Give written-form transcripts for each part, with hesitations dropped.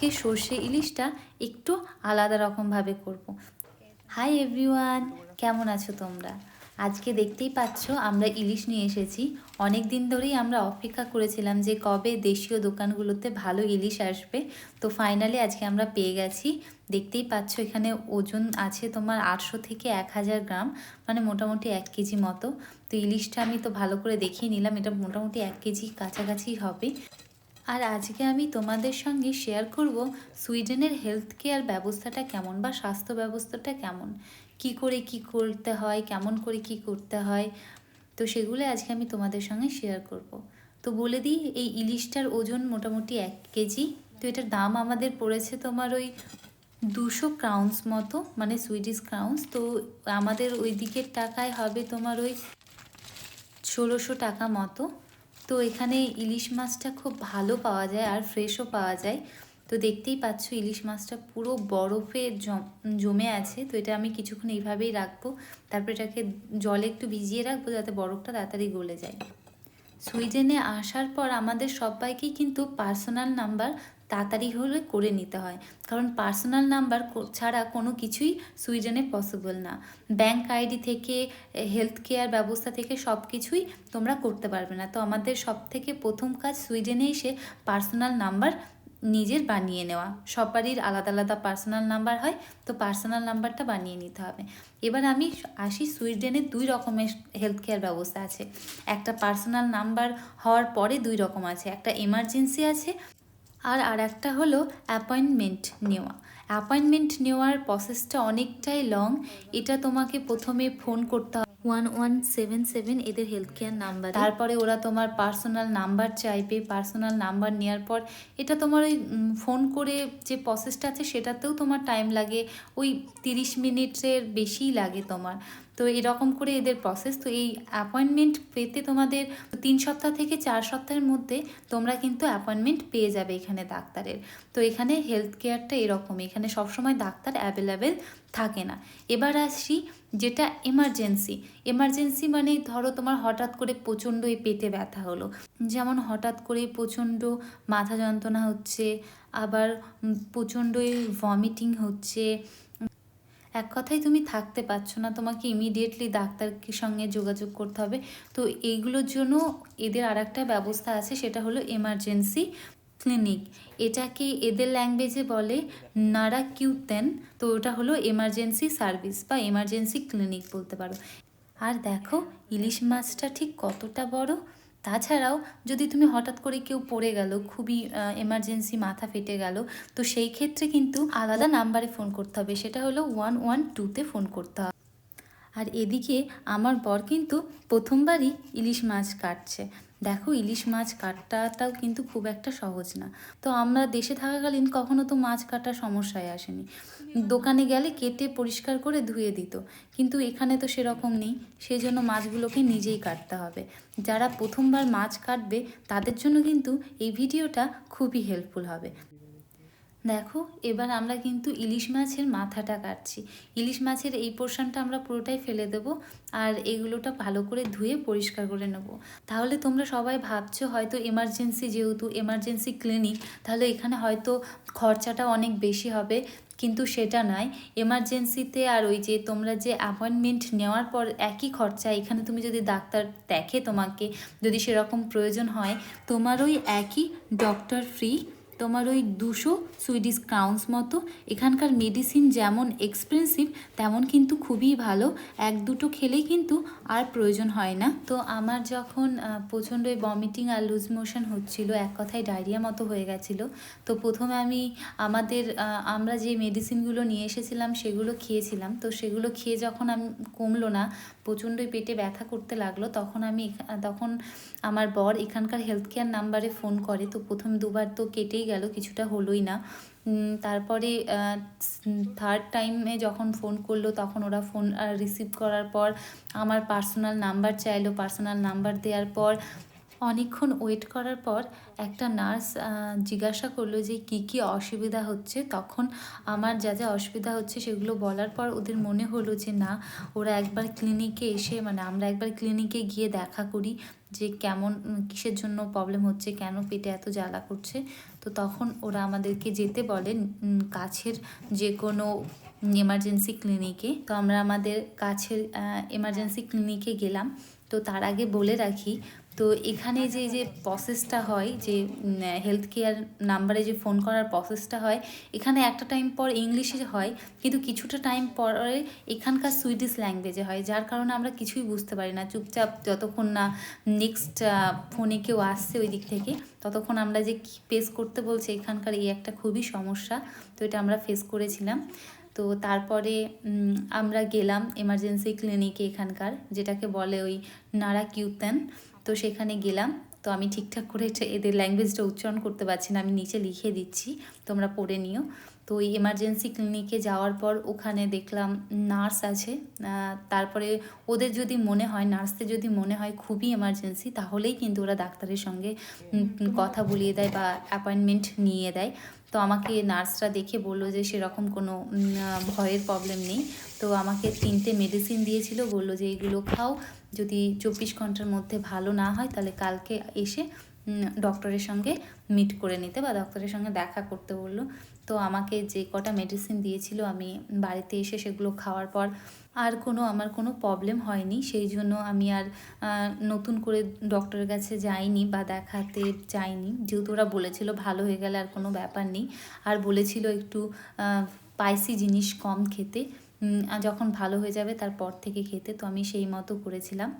আজকে সর্ষে ইলিশটা একটু আলাদা রকমভাবে করব। হাই এভরিওয়ান, কেমন আছো তোমরা? আজকে দেখতেই পাচ্ছ আমরা ইলিশ নিয়ে এসেছি। অনেক দিন ধরেই আমরা অপেক্ষা করেছিলাম যে কবে দেশীয় দোকানগুলোতে ভালো ইলিশ আসবে। তো ফাইনালি আজকে আমরা পেয়ে গেছি। দেখতেই পাচ্ছ এখানে ওজন আছে তোমার 800 থেকে 1000 গ্রাম, মানে মোটামুটি 1 কেজি মতো। তো ইলিশটা আমি তো ভালো করে দেখিয়ে নিলাম, এটা মোটামুটি 1 কেজি কাছাকাছি হবে। আর আজকে আমি তোমাদের সঙ্গে শেয়ার করব সুইডেনের হেলথ কেয়ার ব্যবস্থাটা কেমন, বা স্বাস্থ্য ব্যবস্থাটা কেমন, কি করে কি করতে হয়, কেমন করে কি করতে হয়। তো সেগুলো আজকে আমি তোমাদের সঙ্গে শেয়ার করব। তো বলে দিই, এই ইলিশটার ওজন মোটামুটি 1 কেজি। তো এটার দাম আমাদের পড়েছে তোমার ওই 200 ক্রাউন্স মতো, মানে সুইডিশ ক্রাউন্স। তো আমাদের ওই দিকের টাকায় হবে তোমার ওই 1600 টাকা মতো। তো এখানে ইলিশ মাছটা খুব ভালো পাওয়া যায় আর ফ্রেশও পাওয়া যায়। তো দেখতেই পাচ্ছ ইলিশ মাছটা পুরো বরফে জমে আছে। তো এটা আমি কিছুক্ষণ এইভাবেই রাখবো, তারপর এটাকে জলে একটু ভিজিয়ে রাখবো যাতে বরফটা তাড়াতাড়ি গলে যায়। সুইডেনে আসার পর আমাদের সবাইকেই কিন্তু পার্সোনাল নাম্বার তাড়াতাড়ি হলে করে নিতে হয়, কারণ পার্সোনাল নাম্বার ছাড়া কোনো কিছুই সুইডেনে পসিবল না। ব্যাংক আইডি থেকে হেলথ কেয়ার ব্যবস্থা থেকে সব কিছুই তোমরা করতে পারবে না। তো আমাদের সব থেকে প্রথম কাজ সুইডেনে এসে পার্সোনাল নাম্বার নিজের বানিয়ে নেওয়া। সবারই আলাদা আলাদা পার্সোনাল নাম্বার হয়, তো পার্সোনাল নাম্বারটা বানিয়ে নিতে হবে। এবার আমি আসি, সুইডেনে 2 রকমের হেলথ কেয়ার ব্যবস্থা আছে। একটা পার্সোনাল নাম্বার হওয়ার পরে 2 রকম আছে, একটা এমার্জেন্সি আছে আর একটা হলো অ্যাপয়েন্টমেন্ট নেওয়া। অ্যাপয়েন্টমেন্ট নেওয়ার প্রসেসটা অনেকটাই লং। এটা তোমাকে প্রথমে ফোন করতে হবে 1177 এদের হেলথ কেয়ার নাম্বার, তারপরে ওরা তোমার পার্সোনাল নাম্বার চাইবে। পার্সোনাল নাম্বার নেওয়ার পর এটা তোমার ওই ফোন করে যে প্রসেসটা আছে সেটাতেও তোমার টাইম লাগে, ওই 30 মিনিটের বেশিই লাগে তোমার। তো এরকম করে এদের প্রসেস। তো এই অ্যাপয়েন্টমেন্ট পেতে তোমাদের 3 সপ্তাহ থেকে 4 সপ্তাহের মধ্যে তোমরা কিন্তু অ্যাপয়েন্টমেন্ট পেয়ে যাবে এখানে ডাক্তারের। তো এখানে হেলথ কেয়ারটা এরকম, এখানে সবসময় ডাক্তার অ্যাভেলেবেল থাকে না। এবার আসি যেটা এমার্জেন্সি। এমার্জেন্সি মানে ধরো তোমার হঠাৎ করে প্রচণ্ড এই পেটে ব্যথা হলো, যেমন হঠাৎ করে প্রচণ্ড মাথা যন্ত্রণা হচ্ছে, আবার প্রচণ্ড ভমিটিং হচ্ছে, এক কথায় তুমি থাকতে পারছো না, তোমাকে ইমিডিয়েটলি ডাক্তারের সঙ্গে যোগাযোগ করতে হবে। তো এইগুলোর জন্য এদের আর একটা ব্যবস্থা আছে, সেটা হলো এমার্জেন্সি ক্লিনিক। এটাকে এদের ল্যাঙ্গুয়েজে বলে নারাকিউতেন। তো ওটা হলো এমার্জেন্সি সার্ভিস বা এমার্জেন্সি ক্লিনিক বলতে পারো। আর দেখো ইলিশ মাছটা ঠিক কতটা বড়। তাছাড়াও যদি তুমি হঠাৎ করে কেউ পড়ে গেল, খুবই এমার্জেন্সি মাথা ফেটে গেল, তো সেই ক্ষেত্রে কিন্তু আলাদা নাম্বারে ফোন করতে হবে, সেটা হলো 112-তে ফোন করতে হবে। আর এদিকে আমার বর কিন্তু প্রথমবারই ইলিশ মাছ কাটছে। দেখো ইলিশ মাছ কাটাটাও কিন্তু খুব একটা সহজ না। তো আমরা দেশে থাকাকালীন কখনো তো মাছ কাটার সমস্যায় আসেনি, দোকানে গেলে কেটে পরিষ্কার করে ধুয়ে দিত। কিন্তু এখানে তো সেরকম নেই, সেই জন্য মাছগুলোকে নিজেই কাটতে হবে। যারা প্রথমবার মাছ কাটবে তাদের জন্য কিন্তু এই ভিডিওটা খুবই হেল্পফুল হবে। দেখো এবার আমরা কিন্তু ইলিশ মাছের মাথাটা কাটছি। ইলিশ মাছের এই পোর্শনটা আমরা পুরোটাই ফেলে দেব, আর এগুলোটা ভালো করে ধুয়ে পরিষ্কার করে নেব। তাহলে তোমরা সবাই ভাবছো হয়তো এমার্জেন্সি, যেহেতু এমার্জেন্সি ক্লিনিক, তাহলে এখানে হয়তো খরচাটা অনেক বেশি হবে, কিন্তু সেটা নয়। এমার্জেন্সিতে আর ওই যে তোমরা যে অ্যাপয়েন্টমেন্ট নেওয়ার পর একই খরচা। এখানে তুমি যদি ডাক্তার দেখে, তোমাকে যদি সেরকম প্রয়োজন হয়, তোমার ওই একই ডক্টর ফ্রি, তোমার ওই 200 সুইডিশ ক্রাউন্স মতো। এখানকার মেডিসিন যেমন এক্সপেন্সিভ, তেমন কিন্তু খুবই ভালো। 1-2টো খেলেই কিন্তু আর প্রয়োজন হয় না। তো আমার যখন প্রচণ্ড ভমিটিং আর লুজ মোশন হচ্ছিল, এক কথায় ডায়রিয়া মতো হয়ে গেছিলো, তো প্রথমে আমি আমরা যে মেডিসিনগুলো নিয়ে এসেছিলাম সেগুলো খেয়েছিলাম। তো সেগুলো খেয়ে যখন আমি কমলো না, প্রচণ্ডই পেটে ব্যথা করতে লাগলো, তখন আমার বর এখানকার হেলথ কেয়ার নাম্বারে ফোন করে। তো প্রথম 2বার তো কেটেই গেল, কিছুটা হলোই না। তারপরে 3rd টাইমে যখন ফোন করলো, তখন ওরা ফোন রিসিভ করার পর আমার পার্সোনাল নাম্বার চাইলো। পার্সোনাল নাম্বার দেওয়ার পর অনেকক্ষণ ওয়েট করার পর একটা নার্স জিজ্ঞাসা করলো যে কি কি অসুবিধা হচ্ছে। তখন আমার যা যা অসুবিধা হচ্ছে সেগুলো বলার পর ওদের মনে হলো যে না, ওরা একবার ক্লিনিকে এসে, মানে আমরা একবার ক্লিনিকে গিয়ে দেখা করি, যে কেমন কিসের জন্য প্রবলেম হচ্ছে, কেন পেটে এত জ্বালা করছে। তো তখন ওরা আমাদেরকে যেতে বলে কাছের যে কোনো এমার্জেন্সি ক্লিনিকে। তো আমরা আমাদের কাছের এমার্জেন্সি ক্লিনিকে গেলাম। তো তার আগে বলে রাখি, তো এখানে যে প্রসেসটা হয়, যে হেলথ কেয়ার নাম্বারে যে ফোন করার প্রসেসটা হয়, এখানে একটা টাইম পর ইংলিশে হয়, কিন্তু কিছুটা টাইম পরে এখানকার সুইডিশ ল্যাঙ্গুয়েজে হয়, যার কারণে আমরা কিছুই বুঝতে পারি না। চুপচাপ যতক্ষণ না নেক্সট ফোনে কেউ আসছে ওই দিক থেকে, ততক্ষণ আমরা যে কী ফেস করতে বলছে এখানকার এই একটা খুবই সমস্যা। তো এটা আমরা ফেস করেছিলাম। তো তারপরে আমরা গেলাম এমার্জেন্সি ক্লিনিকে এখানকার, যেটাকে বলে ওই নারাকিউতেন। তো সেখানে গেলাম। তো আমি ঠিকঠাক করে এদের ল্যাঙ্গুয়েজটা উচ্চারণ করতে পারছি না, আমি নিচে লিখে দিচ্ছি, তোমরা পড়ে নিও। তো ওই এমার্জেন্সি ক্লিনিকে যাওয়ার পর ওখানে দেখলাম নার্স আছে। তারপরে ওদের যদি মনে হয়, নার্সদের যদি মনে হয় খুবই এমার্জেন্সি, তাহলেই কিন্তু ওরা ডাক্তারের সঙ্গে কথা বলিয়ে দেয় বা অ্যাপয়েন্টমেন্ট নিয়ে দেয়। তো আমাকে নার্সরা দেখে বললো যে সেরকম কোনো ভয়ের প্রবলেম নেই। তো আমাকে 3টে মেডিসিন দিয়েছিল, বললো যে এইগুলো খাও, যদি 24 ঘন্টার মধ্যে ভালো না হয় তাহলে কালকে এসে ডক্টরের সঙ্গে মিট করে নিতে বা ডক্টরের সঙ্গে দেখা করতে বললো। তো আমাকে যে কটা মেডিসিন দিয়েছিল, আমি বাড়িতে এসে সেগুলো খাওয়ার পর আর আমার কোনো প্রবলেম হয়নি। সেই জন্য আমি আর নতুন করে ডক্টরের কাছে যাইনি বা দেখাতে যাইনি, যেহেতু ওরা বলেছিল ভালো হয়ে গেলে আর কোনো ব্যাপার নেই। আর বলেছিল একটু স্পাইসি জিনিস কম খেতে, যখন ভালো হয়ে যাবে তারপর থেকে খেতে। তো আমি সেই মতো করেছিলাম।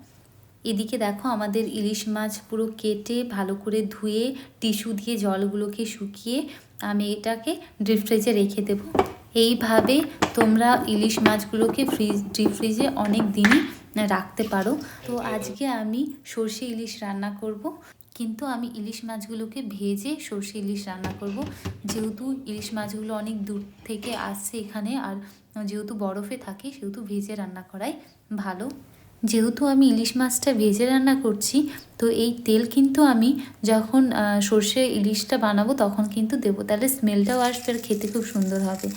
এদিকে দেখো আমাদের ইলিশ মাছ পুরো কেটে ভালো করে ধুয়ে টিস্যু দিয়ে জলগুলোকে শুকিয়ে আমি এটাকে ডিপ ফ্রিজে রেখে দেবো। এইভাবে তোমরা ইলিশ মাছগুলোকে ডিপ ফ্রিজে অনেক দিনই রাখতে পারো। তো আজকে আমি সর্ষে ইলিশ রান্না করব, কিন্তু আমি ইলিশ মাছগুলোকে ভেজে সর্ষে ইলিশ রান্না করব। যেহেতু ইলিশ মাছগুলো অনেক দূর থেকে আসছে এখানে, আর যেহেতু বরফে থাকে, সেহেতু ভেজে রান্না করাই ভালো। যেহেতু আমি ইলিশ মাছটা ভেজে রান্না করছি, তো এই তেল কিন্তু আমি যখন সর্ষে ইলিশটা বানাবো তখন কিন্তু দেবো, তাহলে স্মেলটাও আসবে আর খেতে খুব সুন্দর হবে।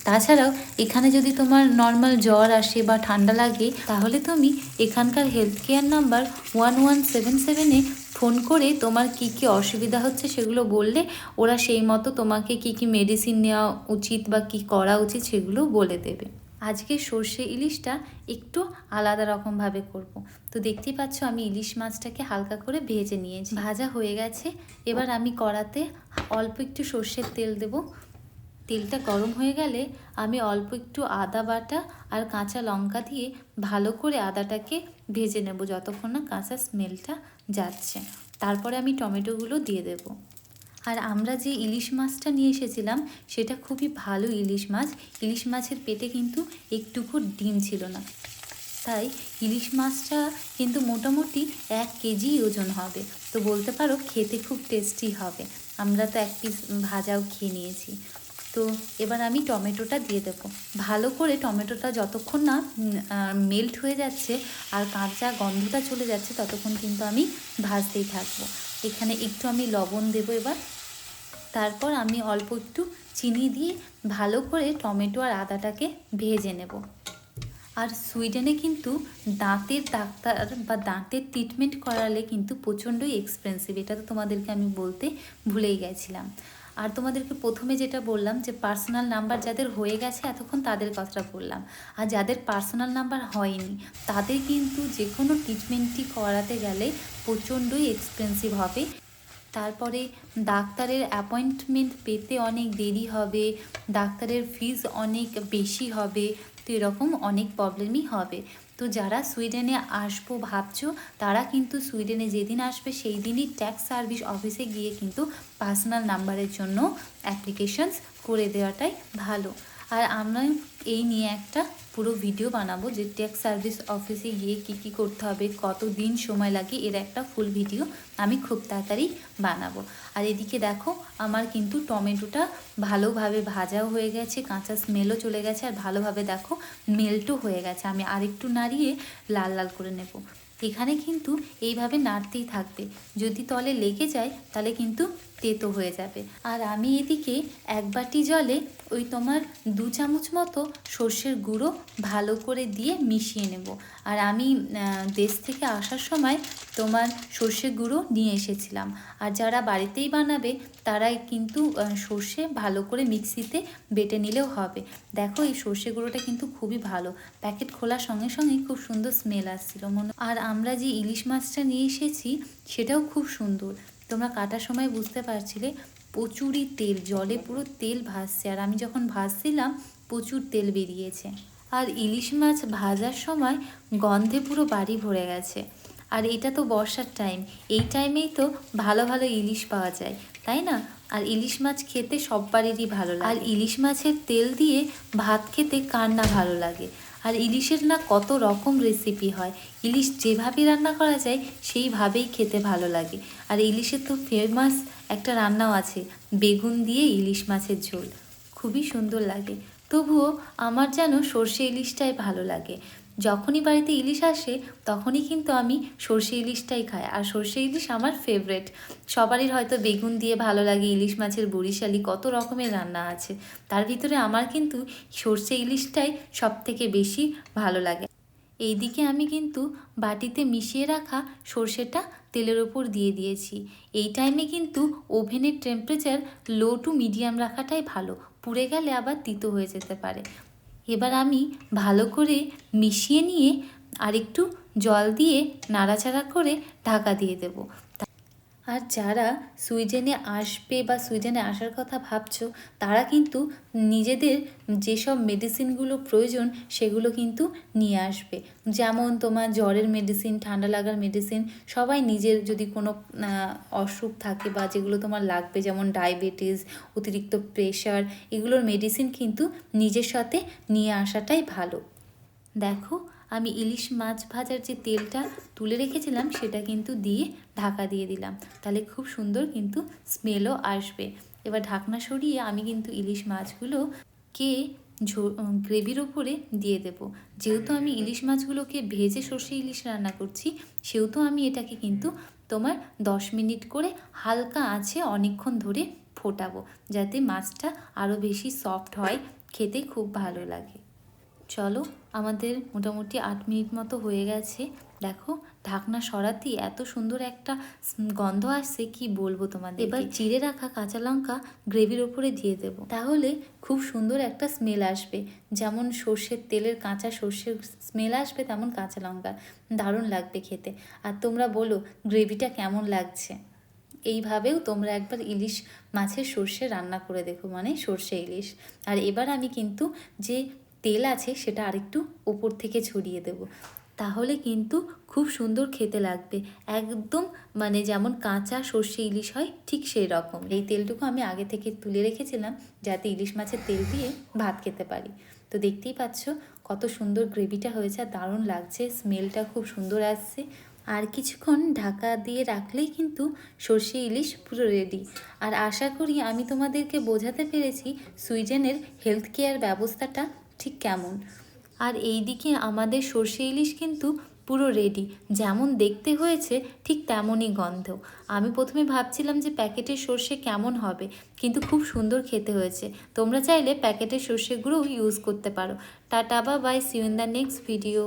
তাছাড়াও এখানে যদি তোমার নর্মাল জ্বর আসে বা ঠান্ডা লাগে, তাহলে তুমি এখানকার হেলথ কেয়ার নাম্বার 1177-এ ফোন করে তোমার কি কি অসুবিধা হচ্ছে সেগুলো বললে ওরা সেই মতো তোমাকে কি কি মেডিসিন নেওয়া উচিত বা কি করা উচিত সেগুলো বলে দেবে। আজকে সর্ষে ইলিশটা একটু আলাদা রকমভাবে করব। তো দেখতেই পাচ্ছ আমি ইলিশ মাছটাকে হালকা করে ভেজে নিয়েছি, ভাজা হয়ে গেছে। এবার আমি কড়াতে অল্প একটু সর্ষের তেল দেব। তেলটা গরম হয়ে গেলে আমি অল্প একটু আদা বাটা আর কাঁচা লঙ্কা দিয়ে ভালো করে আদাটাকে ভেজে নেব যতক্ষণ না কাঁচা স্মেলটা যাচ্ছে। তারপরে আমি টমেটোগুলো দিয়ে দেব। আর আমরা যে ইলিশ মাছটা নিয়ে এসেছিলাম সেটা খুবই ভালো ইলিশ মাছ। ইলিশ মাছের পেটে কিন্তু একটুকু ডিম ছিল না, তাই ইলিশ মাছটা কিন্তু মোটামুটি 1 কেজি ওজন হবে। তো বলতে পারো খেতে খুব টেস্টি হবে। আমরা তো 1 পিস ভাজাও খেয়ে নিয়েছি। তো এবার আমি টমেটোটা দিয়ে দেবো। ভালো করে টমেটোটা যতক্ষণ না মেল্ট হয়ে যাচ্ছে আর কাঁচা গন্ধটা চলে যাচ্ছে, ততক্ষণ কিন্তু আমি ভাজতেই থাকবো। এখানে একটু আমি লবণ দেবো এবার। তারপর আমি অল্প একটু চিনি দিয়ে ভালো করে টমেটো আর আদাটাকে ভেজে নেব। আর সুইডেনে কিন্তু দাঁতের ডাক্তার বা দাঁতের ট্রিটমেন্ট করালে কিন্তু প্রচণ্ডই এক্সপেন্সিভ, এটা তো তোমাদেরকে আমি বলতে ভুলেই গেছিলাম। আর তোমাদেরকে প্রথমে যেটা বললাম যে পার্সোনাল নাম্বার যাদের হয়ে গেছে এতক্ষণ তাদের কথাটা বললাম, আর যাদের পার্সোনাল নাম্বার হয়নি তাদের কিন্তু যে কোনো ট্রিটমেন্টই করাতে গেলে প্রচণ্ডই এক্সপেন্সিভ হবে। তারপরে ডাক্তারের অ্যাপয়েন্টমেন্ট পেতে অনেক দেরি হবে, ডাক্তারের ফিজ অনেক বেশি হবে। তো এরকম অনেক প্রবলেমই হবে। তো যারা সুইডেনে আসবো ভাবছো তারা কিন্তু সুইডেনে যেদিন আসবে সেই দিনই ট্যাক্স সার্ভিস অফিসে গিয়ে কিন্তু পার্সোনাল নাম্বারের জন্য অ্যাপ্লিকেশনস করে দেওয়াটাই ভালো। আর আমরা এই নিয়ে একটা পুরো ভিডিও বানাবো যে ট্যাক্স সার্ভিস অফিসে গিয়ে কী কী করতে হবে, কত দিন সময় লাগে, এর একটা ফুল ভিডিও আমি খুব তাড়াতাড়ি বানাবো। আর এদিকে দেখো আমার কিন্তু টমেটোটা ভালোভাবে ভাজাও হয়ে গেছে, কাঁচা স্মেলও চলে গেছে, আর ভালোভাবে দেখো মেল্টও হয়ে গেছে। আমি আরেকটু নাড়িয়ে লাল লাল করে নেব। এখানে কিন্তু এইভাবে নাড়তেই থাকবে, যদি তলে লেগে যায় তাহলে কিন্তু তেতো হয়ে যাবে। আর আমি এদিকে 1 বাটি জলে ওই তোমার 2 চামচ মতো সর্ষের গুঁড়ো ভালো করে দিয়ে মিশিয়ে নেব। আর আমি দেশ থেকে আসার সময় তোমার সর্ষে গুঁড়ো নিয়ে এসেছিলাম। আর যারা বাড়িতেই বানাবে তারাই কিন্তু সর্ষে ভালো করে মিক্সিতে বেটে নিলেও হবে। দেখো এই সর্ষে গুঁড়োটা কিন্তু খুবই ভালো, প্যাকেট খোলার সঙ্গে সঙ্গেই খুব সুন্দর স্মেল আসছিল আর আমরা যে ইলিশ মাছটা নিয়ে এসেছি সেটাও খুব সুন্দর। তোমরা কাটার সময় বুঝতে পারছিলে প্রচুরই তেল, জলে পুরো তেল ভাসছে, আর আমি যখন ভাজছিলাম প্রচুর তেল বেরিয়েছে। আর ইলিশ মাছ ভাজার সময় গন্ধে পুরো বাড়ি ভরে গেছে। আর এটা তো বর্ষার টাইম, এই টাইমেই তো ভালো ভালো ইলিশ পাওয়া যায়, তাই না? আর ইলিশ মাছ খেতে সববারেরই ভালো লাগে। আর ইলিশ মাছের তেল দিয়ে ভাত খেতে কার না ভালো লাগে। আর ইলিশের না কত রকম রেসিপি হয়, ইলিশ যেভাবে রান্না করা যায় সেইভাবেই খেতে ভালো লাগে। আর ইলিশের তো ফেমাস একটা রান্নাও আছে, বেগুন দিয়ে ইলিশ মাছের ঝোল, খুবই সুন্দর লাগে। তবুও আমার যেন সর্ষে ইলিশটাই ভালো লাগে। যখনই বাড়িতে ইলিশ আসে তখনই কিন্তু আমি সর্ষে ইলিশটাই খাই, আর সর্ষে ইলিশ আমার ফেভারেট। সবারই হয়তো বেগুন দিয়ে ভালো লাগে, ইলিশ মাছের বরিশালি কত রকমের রান্না আছে, তার ভিতরে আমার কিন্তু সর্ষে ইলিশটাই সবথেকে বেশি ভালো লাগে। এইদিকে আমি কিন্তু বাটিতে মিশিয়ে রাখা সর্ষেটা তেলের ওপর দিয়ে দিয়েছি। এই টাইমে কিন্তু ওভেনের টেম্পারেচার লো টু মিডিয়াম রাখাটাই ভালো, পুড়ে গেলে আবার তিতো হয়ে যেতে পারে। এবার আমি ভালো করে মিশিয়ে নিয়ে আরেকটু জল দিয়ে নাড়াচাড়া করে ঢাকা দিয়ে দেব। আর যারা সুইডেনে আসবে বা সুইডেনে আসার কথা ভাবছো তারা কিন্তু নিজেদের যেসব মেডিসিনগুলো প্রয়োজন সেগুলো কিন্তু নিয়ে আসবে। যেমন তোমার জ্বরের মেডিসিন, ঠান্ডা লাগার মেডিসিন, সবাই নিজের যদি কোনো অসুখ থাকে বা যেগুলো তোমার লাগবে, যেমন ডায়াবেটিস, অতিরিক্ত প্রেশার, এগুলোর মেডিসিন কিন্তু নিজের সাথে নিয়ে আসাটাই ভালো। দেখো আমি ইলিশ মাছ ভাজার যে তেলটা তুলে রেখেছিলাম সেটা কিন্তু দিয়ে ঢাকা দিয়ে দিলাম, তাহলে খুব সুন্দর কিন্তু স্মেলও আসবে। এবার ঢাকনা সরিয়ে আমি কিন্তু ইলিশ মাছগুলোকে গ্রেভির ওপরে দিয়ে দেব। যেহেতু আমি ইলিশ মাছগুলোকে ভেজে সর্ষে ইলিশ রান্না করছি, সেহেতু আমি এটাকে কিন্তু তোমার 10 মিনিট করে হালকা আঁচে অনেকক্ষণ ধরে ফোটাবো, যাতে মাছটা আরও বেশি সফট হয়, খেতে খুব ভালো লাগে। চলো আমাদের মোটামুটি 8 মিনিট মতো হয়ে গেছে। দেখো ঢাকনা সরাতেই এত সুন্দর একটা গন্ধ আসছে, কি বলবো তোমাদের। এবার চিড়ে রাখা কাঁচা লঙ্কা গ্রেভির ওপরে দিয়ে দেবো, তাহলে খুব সুন্দর একটা স্মেল আসবে। যেমন সর্ষের তেলের কাঁচা সর্ষের স্মেল আসবে, তেমন কাঁচা লঙ্কা, দারুণ লাগবে খেতে। আর তোমরা বলো গ্রেভিটা কেমন লাগছে। এইভাবেও তোমরা একবার ইলিশ মাছের সর্ষে রান্না করে দেখো, মানে সর্ষে ইলিশ। আর এবার আমি কিন্তু যে তেল আছে সেটা আরেকটু ওপর থেকে ছড়িয়ে দেব, তাহলে কিন্তু খুব সুন্দর খেতে লাগবে, একদম মানে যেমন কাঁচা সর্ষে ইলিশ হয় ঠিক সেই রকম। এই তেলটুকু আমি আগে থেকে তুলে রেখেছিলাম যাতে ইলিশ মাছের তেল দিয়ে ভাত খেতে পারি। তো দেখতেই পাচ্ছ কত সুন্দর গ্রেভিটা হয়েছে, আর দারুণ লাগছে, স্মেলটা খুব সুন্দর আসছে। আর কিছুক্ষণ ঢাকা দিয়ে রাখলেই কিন্তু সর্ষে ইলিশ পুরো রেডি। আর আশা করি আমি তোমাদেরকে বোঝাতে পেরেছি সুইডেনের হেলথ কেয়ার ব্যবস্থাটা ঠিক কেমন। আর এই দিকে আমাদের সর্ষে ইলিশ কিন্তু পুরো রেডি, যেমন দেখতে হয়েছে ঠিক তেমনই গন্ধ। আমি প্রথমে ভাবছিলাম যে প্যাকেটের সর্ষে কেমন হবে, কিন্তু খুব সুন্দর খেতে হয়েছে। তোমরা চাইলে প্যাকেটের সর্ষেগুলোও ইউজ করতে পারো। Tata, bye bye, see you in the next video.